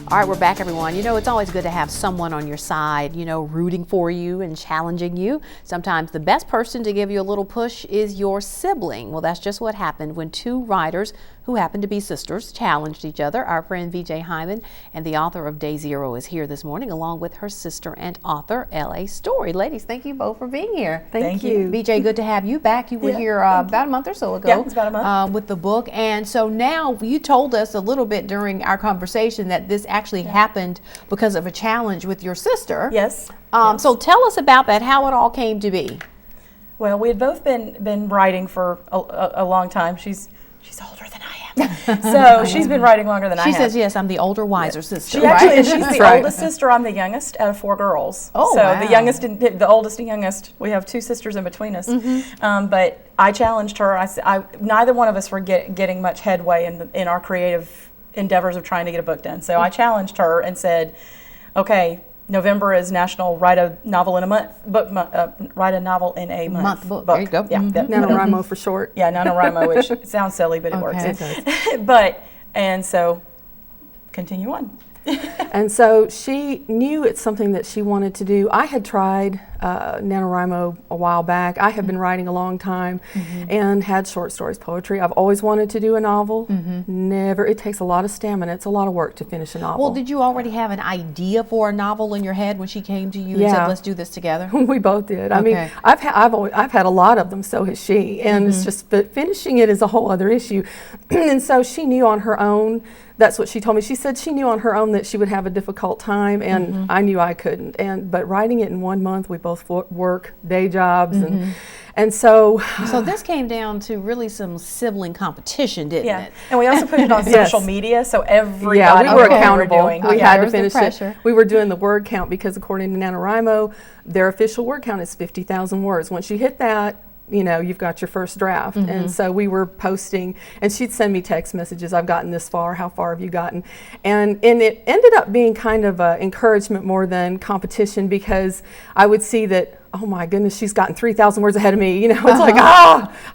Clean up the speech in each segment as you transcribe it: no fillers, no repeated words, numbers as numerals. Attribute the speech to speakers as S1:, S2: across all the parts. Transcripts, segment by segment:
S1: All right, we're back, everyone. You know, it's always good to have someone on your side, you know, rooting for you and challenging you. Sometimes the best person to give you a little push is your sibling. Well, that's just what happened when two writers who happen to be sisters challenged each other. Our friend VJ Hyman and the author of Day Zero is here this morning, along with her sister and author, L.A. Story. Ladies, thank you both for being here.
S2: Thank you.
S1: VJ, good to have you back. You were here about a month or so ago.
S2: Yeah, it was about a month.
S1: With the book. And so now you told us a little bit during our conversation that this actually happened because of a challenge with your sister.
S2: Yes.
S1: So tell us about that, how it all came to be.
S2: Well, we had both been writing for a long time. She's older than I am. So she's been writing longer than I have.
S1: She says, yes, I'm the older, wiser sister.
S2: She actually, she's the oldest sister. I'm the youngest out of 4 girls.
S1: Oh,
S2: so
S1: wow.
S2: the oldest and youngest. We have 2 sisters in between us. But I challenged her. Neither one of us were getting much headway in our creative endeavors of trying to get a book done. So I challenged her and said, okay, November is National Write a Novel in a Month Write a Novel in a Month
S1: book. There you go.
S2: Yeah,
S3: NaNoWriMo for short.
S2: Yeah, NaNoWriMo, which sounds silly, but it works.
S1: It
S2: does. So continue on.
S3: And so she knew it's something that she wanted to do. I had tried NaNoWriMo a while back. I have been writing a long time and had short stories, poetry. I've always wanted to do a novel. Never. It takes a lot of stamina. It's a lot of work to finish a novel.
S1: Well, did you already have an idea for a novel in your head when she came to you and said, let's do this together?
S3: We both did. I mean, I've had a lot of them, so has she. And it's just, but finishing it is a whole other issue. And so she knew on her own. That's what she told me. She said she knew on her own that she would have a difficult time, and I knew I couldn't. But writing it in 1 month, we both work day jobs, and so.
S1: So this came down to really some sibling competition, didn't it?
S2: And we also put it on social media, so everybody
S3: we were accountable. We had to finish
S1: it.
S3: We were doing the word count because according to NaNoWriMo, their official word count is 50,000 words. Once you hit that, you know, you've got your first draft. And so we were posting, and she'd send me text messages, I've gotten this far, how far have you gotten? And it ended up being kind of encouragement more than competition, because I would see that, oh my goodness, she's gotten 3,000 words ahead of me. You know, it's like,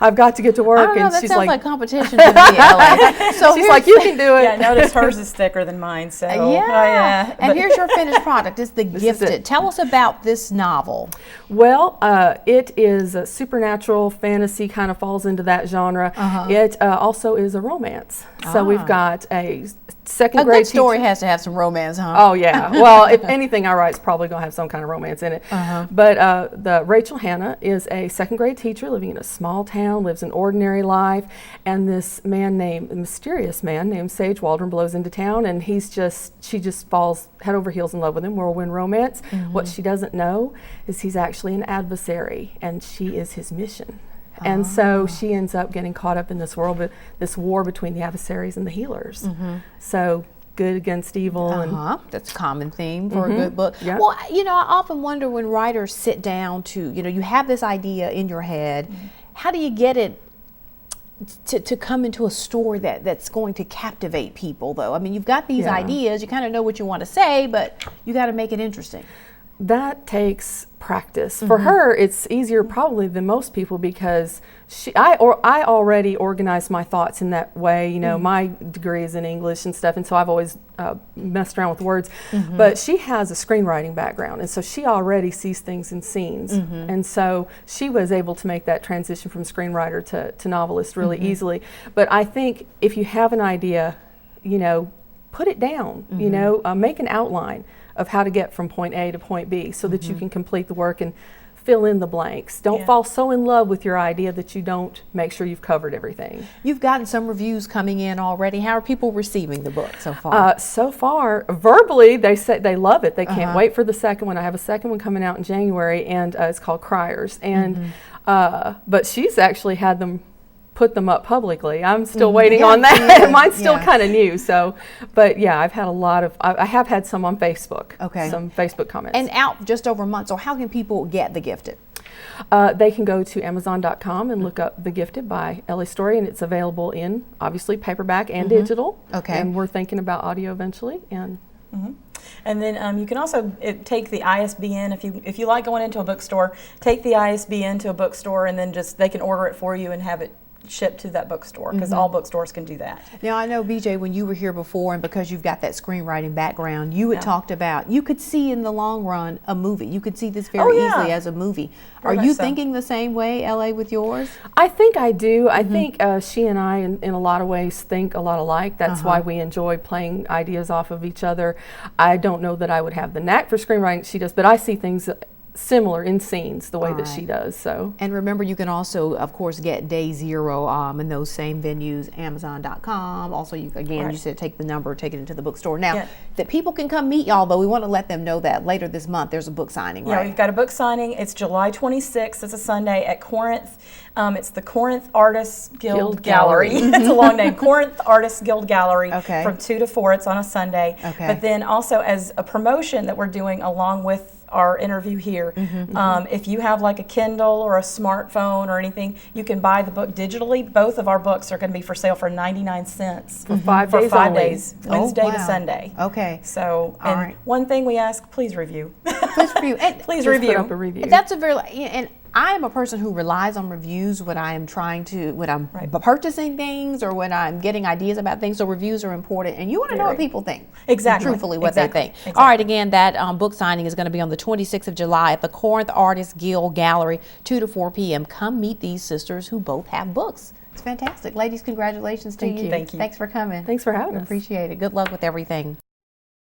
S3: I've got to get to work.
S1: I don't know,
S3: and
S1: that
S3: she's
S1: sounds
S3: like,
S1: like competition to me, Ellen. So
S3: she's like, you can do it.
S2: Yeah, notice hers is thicker than mine. So
S1: And here's your finished product. It's The Gifted. Tell us about this novel.
S3: Well, it is a supernatural fantasy, kind of falls into that genre. It also is a romance. So we've got a second grade
S1: A good story has to have some romance, huh?
S3: Oh yeah. Well, if anything I write is probably going to have some kind of romance in it. But the Rachel Hannah is a second grade teacher living in a small town, lives an ordinary life, and this mysterious man named Sage Waldron blows into town, and she just falls head over heels in love with him, whirlwind romance. What she doesn't know is he's actually an adversary, and she is his mission. And so she ends up getting caught up in this war between the adversaries and the healers. So good against evil. And
S1: that's a common theme for a good book. Well, you know, I often wonder when writers sit down to, you know, you have this idea in your head, how do you get it to come into a story that's going to captivate people, though? I mean, you've got these ideas, you kind of know what you want to say, but you got to make it interesting.
S3: That takes practice. For her, it's easier probably than most people, because I already organized my thoughts in that way. You know, my degree is in English and stuff, and so I've always messed around with words. But she has a screenwriting background, and so she already sees things in scenes. And so she was able to make that transition from screenwriter to novelist really easily. But I think if you have an idea, you know, put it down, you know, make an outline of how to get from point A to point B so that you can complete the work and fill in the blanks. Don't fall so in love with your idea that you don't make sure you've covered everything.
S1: You've gotten some reviews coming in already. How are people receiving the book so far?
S3: So far, verbally, they say they love it. They can't wait for the second one. I have a second one coming out in January, and it's called Criers. And but she's actually had them put them up publicly. I'm still waiting on that. Mine's still kind of new. So, but yeah, I've had a lot of, I have had some on Facebook. Some Facebook comments.
S1: And out just over a month. So how can people get The Gifted?
S3: They can go to Amazon.com and look up The Gifted by L.A. Story, and it's available in, obviously, paperback and digital. And we're thinking about audio eventually. And
S2: and then you can also take the ISBN, if you like going into a bookstore, take the ISBN to a bookstore, and then they can order it for you and have it shipped to that bookstore, because all bookstores can do that.
S1: Now, I know, BJ, when you were here before, and because you've got that screenwriting background, you had talked about, you could see in the long run a movie. You could see this very easily as a movie.
S2: Very
S1: Are you
S2: much so.
S1: thinking the same way, LA, with yours?
S3: I think I do. I think she and I, in a lot of ways, think a lot alike. That's why we enjoy playing ideas off of each other. I don't know that I would have the knack for screenwriting she does, but I see things similar in scenes the way that she does. So,
S1: and remember, you can also, of course, get Day Zero in those same venues, Amazon.com. Also, you you said take the number, take it into the bookstore. Now, that people can come meet y'all, but we want to let them know that later this month there's a book signing, right?
S2: Yeah, we've got a book signing. It's July 26th. It's a Sunday at Corinth. It's the Corinth Artists Guild Gallery. It's a long name. Corinth Artists Guild Gallery from 2 to 4. It's on a Sunday. But then also as a promotion that we're doing along with our interview here, if you have like a Kindle or a smartphone or anything, you can buy the book digitally. Both of our books are going to be for sale for 99 cents
S3: for 5 days,
S2: for 5
S3: only.
S2: days, Wednesday to Sunday.
S1: Okay.
S2: So, and one thing we ask, please review.
S1: Please review. And
S2: please
S3: Just
S2: review.
S3: put up a review.
S1: That's a very, and I am a person who relies on reviews when I am trying to, when I'm purchasing things or when I'm getting ideas about things. So reviews are important, and you want to know what people think.
S2: Exactly.
S1: Truthfully, what they think. All right, again, that book signing is going to be on the 26th of July at the Corinth Artists Guild Gallery, 2 to 4 p.m. Come meet these sisters who both have books. It's fantastic. Ladies, congratulations to you.
S2: Thank you.
S1: Thanks for coming.
S3: Thanks for having us.
S1: Appreciate it. Good luck with everything.